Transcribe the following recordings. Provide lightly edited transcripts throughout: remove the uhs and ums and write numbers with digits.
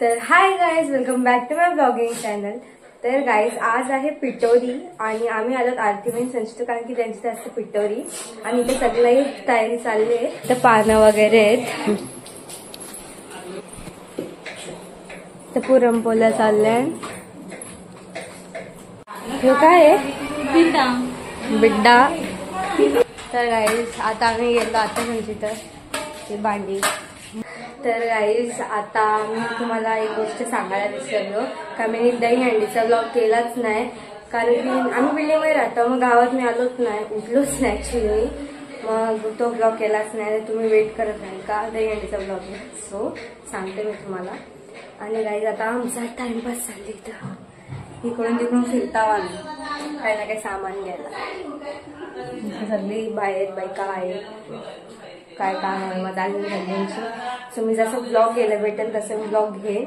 तर hi guys, welcome back to my blogging channel. तर guys, आज आहे पिटोरी आणि आम्ही आलो आरतीबेन संचित, कारण की त्यांची असते पिटोरी आणि इथे सगळी तयारी चालली आहे. तर पानं वगैरे आहेत, तर पुरणपोळ्या चालल्या. हे काय आहे? बिड्डा. तर गाईज, आता आम्ही गेलो आता संचित भांडी. तर गाईज, आता मी तुम्हाला एक गोष्ट सांगायला विसरलो का मी दहीहंडीचा ब्लॉग केलाच नाही, कारण की आम्ही बिल्डिंगमध्ये राहतो, मग गावात मी आलोच नाही, उठलोच नाही ऍक्च्युली. मग तो ब्लॉग केलाच नाही. तुम्ही वेट करत नाही का दहीहंडीचा ब्लॉग? सो सांगते मी तुम्हाला. आणि गाईज, आता आमचा टाइमपास चालली, तर इकडून तिकडून फिरता आम्ही काही ना काही सामान घ्यायला. सगळी बाहेर बायका आहेत, काय काम आहे मग आली सगळ्यांची. सो मी जसं ब्लॉग गेला भेटेल तसं मी ब्लॉग घेईन.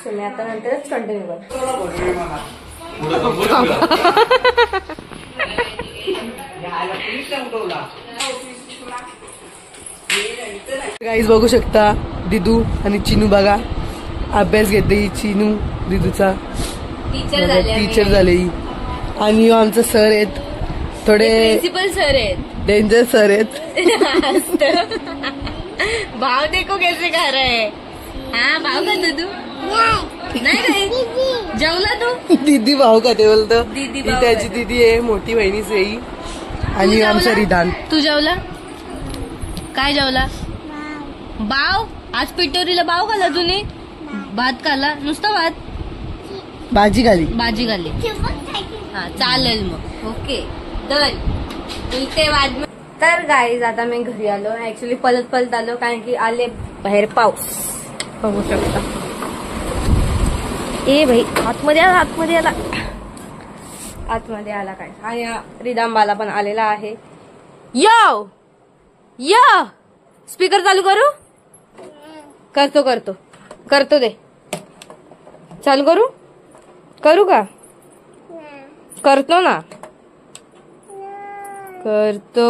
सो मी आता नंतरच कंटिन्यू करतो. गाईज बघू शकता, दिदू आणि चिनू बघा अभ्यास घेते. चिनू दिदूचा टीचर झाले आणि आमचे सर आहेत, थोडे प्रिन्सिपल सर आहेत, डेंजर सर आहेत. भाव देखो कैसे खा रहा है. हाँ भाव का तू नाही जेवला तू? दीदी भाऊ का ते बोलतो. दीदी ही त्याची दीदी आहे, मोठी बहिणीच आहे. आणि आमचा रिदान. तू जेवला काय? जेवला बाव. आज पिटोरीला बाव खाला तुम्ही? भात खाला? नुसतं भात? भाजी खाली. भाजी खाली. हा चालेल मग. Okay done. तुलते बाद. तर गाईज, आता मी घरी आलो. ऍक्च्युली पलत आलो, कारण की आले बाहेर पाऊस बघू शकता. ए भाई, आतमध्ये आला काय. आणि रिदांबाला पण आलेला आहे. यो स्पीकर चालू करू? करतो दे. चालू करू का? करतो ना, करतो.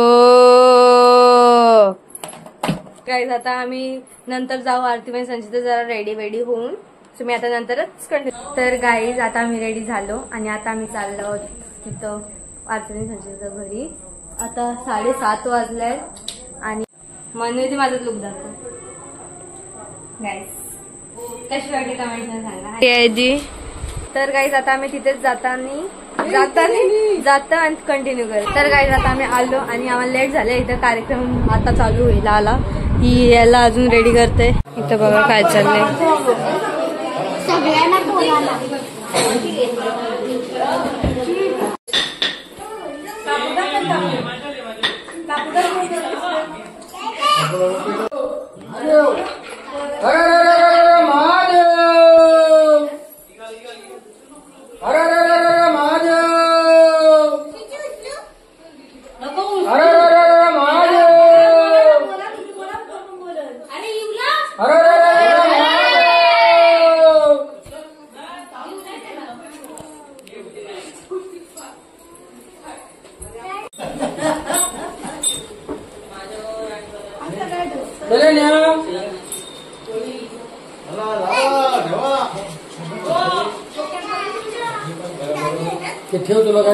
गाईज, आता आम्ही नंतर जाऊ आरतीबेन संचित जरा रेडी होऊन. सो मी आता नंतरच कंटिन्यू. तर गाईज, आता आम्ही रेडी झालो आणि आता आम्ही चाललो तिथं आरतीबेन संचितच्या घरी. आता 7:30 वाजले आणि म्हणून माझं लुक दाखव गाईज. कशी वाटली कमेंट सांगा. तर गाईज, आता आम्ही तिथेच जाता आणि कंटिन्यू कर. तर गाईज, आता आम्ही आलो आणि आम्हाला लेट झालं. इथं कार्यक्रम आता चालू होईल. आला ही याला अजून रेडी करते. इथं बघा काय चाललंय. ठेव तुला काय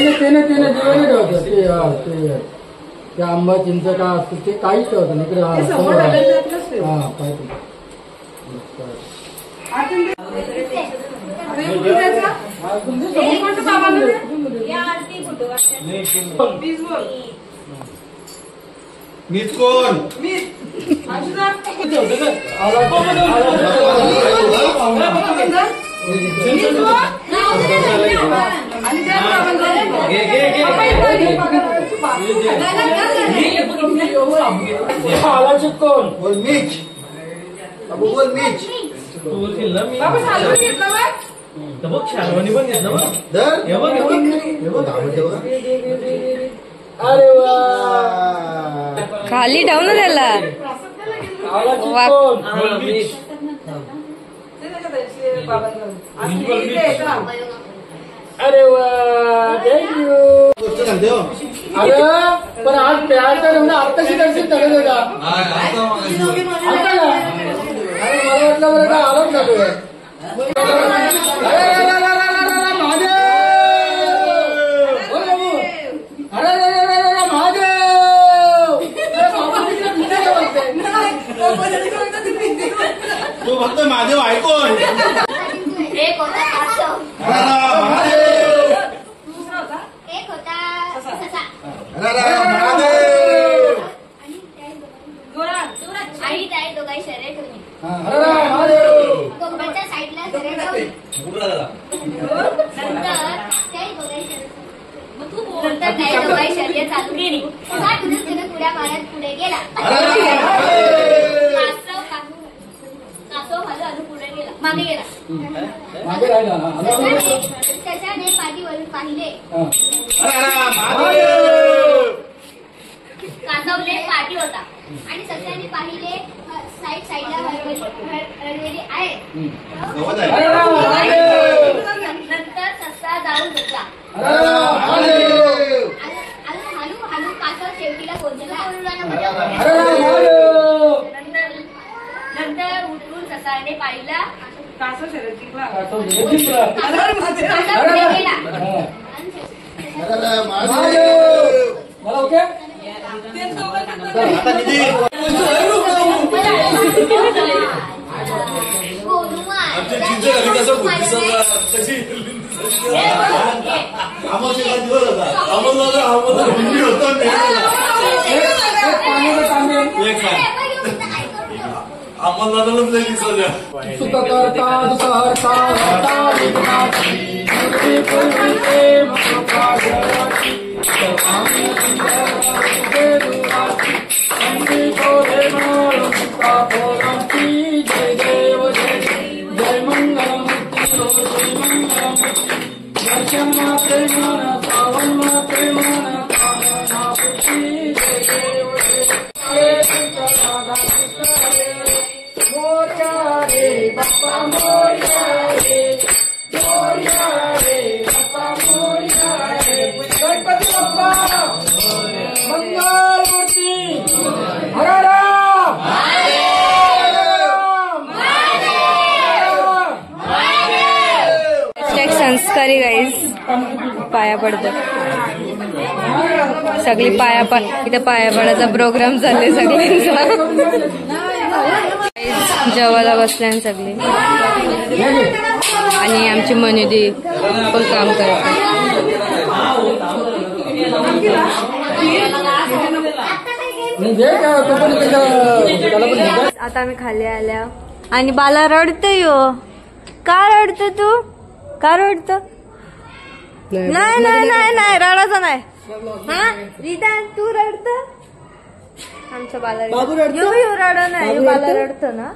त्याने जेवण ठेवत ते आंबा चिंच काय असतं ते काहीच ठेवत नाही. मीच कोण? बोल मीच. बोल मीच. बघ शालवानी पण घेतलं बघ. अरे वा खाली ठेव ना त्याला. अरे वा थँक्यू. अरे पण आज प्यायचा एवढा आत्ताशी दर्शन झालं का? आता का? अरे मला वाटलं बरं का आराम झालोय. तू फक्त महादेव ऐकून. एक होता कासव, महादेव. एक होता ससा महादेव. आणि त्या दोघांची शर्यत होती. कोकणच्या साईडला शर्यत होती. नंतर त्या दोघांची शर्यत चालू केली. तसा तिने उड्या मारत पुढे गेला. कासव हळू पुढे गेला, मागे गेला. त्याच्याने पाठीवरून पाहिले. कासवने पाठी होता आणि सस्याने पाहिले साईडला हरवलेली आहे. नंतर ससा जाऊन बसला. हळू कासव शेवटीला पोहोचला. नंतर उठून ससाने पाहिला. कासव पुढे गेला. मला ओके. अमोलदादालाच नाही दिसल्या. जय मंगलमूर्ती जय मंगलमूर्ती दर्शन माते मन पावन माते मन कामनापूर्ती जय देव मोर्या रे बाप्पा मोर्या रे बाप्पा मोर्या रे गणपती बाप्पा मंगलमूर्ती हर राम संस्कारी गाईस पाया पडतो. सगळी इथे पाया पडायचा प्रोग्राम चालले सगळ्यांचा. जेवायला बसल्यान सगळे आणि आमची मनुदी पण काम करते. आता आम्ही खाली आल्या आणि बाला रडतोय. का रडतो तू? का रडतो? नाही नाही नाही नाही रडायचं नाही. हा विधान तू रडत? आमच्या बाला रड नाही बाला रडतो ना.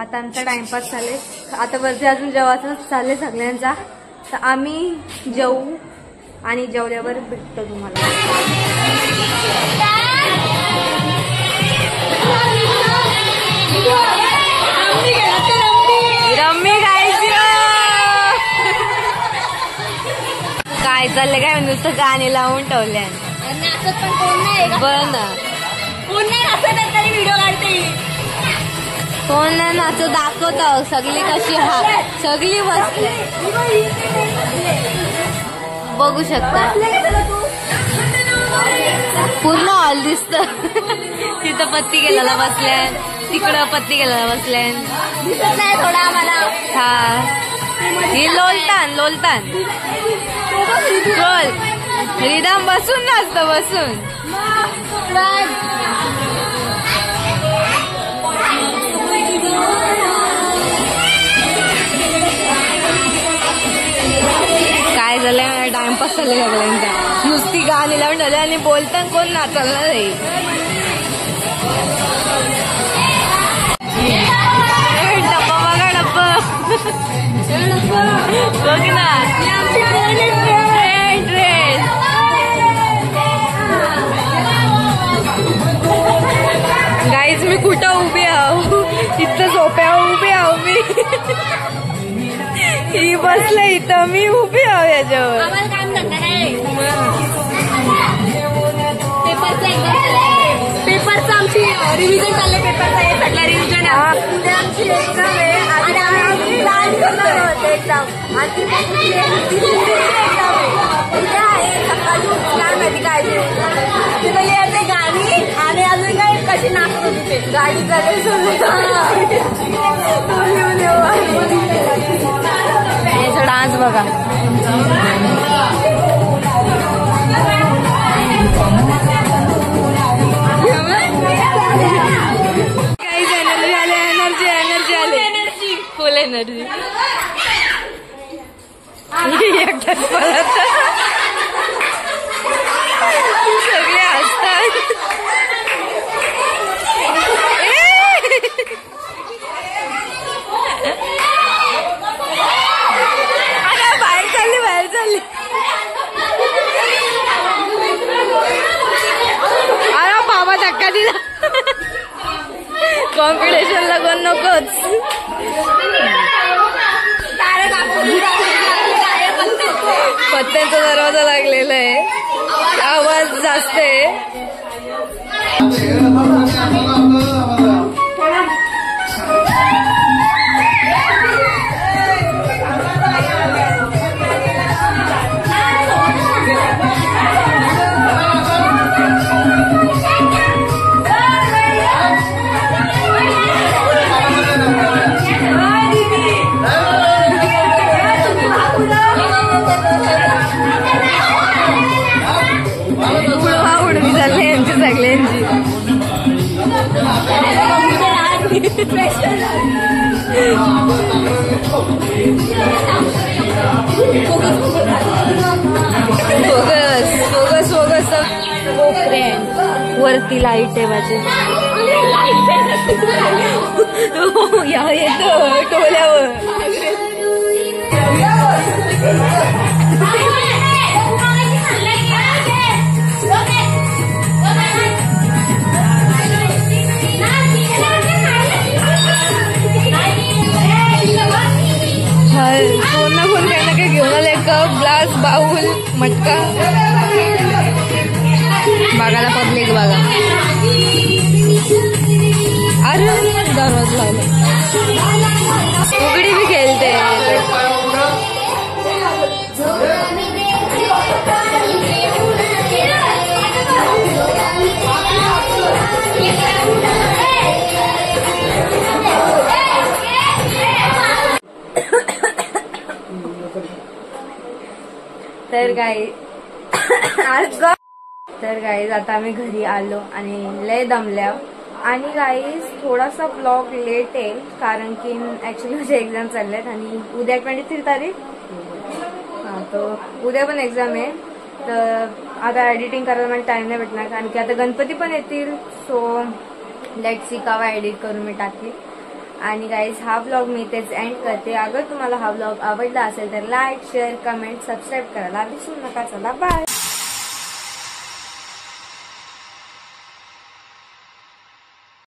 आता आमचा टाइमपास चालेल. आता वरती अजून जेवायचं चालले सगळ्यांचा. तर आम्ही जेवू आणि जेवल्यावर भेटतो तुम्हाला. रम्मी काय चाललंय काय नुसतं गाणे लावून ठेवल्या. बरं ना व्हिडिओ काढते. कोण नाही नाचत दाखवत. सगळी कशी सगळी बसले बघू शकता. पूर्ण हॉल दिसत. तिथं पत्ती गेलेला बसल्या, तिकडं पत्ती गेलेला बसल्या. दिसत नाही थोडा आम्हाला. हा हे लोलतान रोल रिदाम बसून नाचतं बसून. काय झालंय टाइमपास चालले सगळ्यांचा. नुसती गाणी लावून झाले आणि बोलताना कोण नाचायला नाही. डब्बा बघा डब्बा बघ ना. ड्रेस कुठं उभी आहो, इथं झोप्यावर उभी आहो मी. ही बसलं इथं, मी उभी आहो याच्यावर. आम्हाला काम धंदा नाही. पेपरचं आमची रिव्हिजन चाललंय. पेपरचा हे सगळं रिव्हिजन आहे. आमची एक्झाम आहे आणि आम्ही प्लॅन करतो एक्झाम आणि एक्झाम आहे. सकाळी काय माहिती काय ते गाडी आणि अजून काय कशी नाचत होती ते गाडी याचा डान्स बघा. काहीच एनर्जी आले, एनर्जी आले, फुल एनर्जी. एकटाच पळत सगळे हसतात. अरे बाहेर चालली. अरे बाबा धक्का दिला. कॉम्पिटिशनला कोण नकोच. पत्त्यांचा दरवाजा लागलेला आहे, आवाज जास्त आहे. सगळ्यांची फोकस वरती लाईट आहे माझी. येतो टोल्यावर. फोन ना फोन काही ना काही घेऊन आले. कप, ग्लास, बाउल, मटका. बघायला पब्लिक बघा. अरे दरवाजा लावला. उघडी बी खेळते. तर गाईज आता आम्ही घरी आलो आणि लय दमल्या. आणि गाईज थोडासा ब्लॉग लेट आहे कारण की ऍक्च्युली माझे एक्झाम चालले आहेत आणि उद्या 23 तारीख. हां, तर उद्या पण एक्झाम आहे. तर आता एडिटिंग करायला मला टाइम नाही भेटणार कारण की आता गणपती पण येतील. सो लेट्स सी केव्हा एडिट करून मी टाकेल. आणि गाईज हा ब्लॉग मी इथेच एंड करते. अगर तुम्हाला हा ब्लॉग आवडला असेल तर लाईक, शेअर, कमेंट, सबस्क्राईब करायला विसरू नका. चला बाय.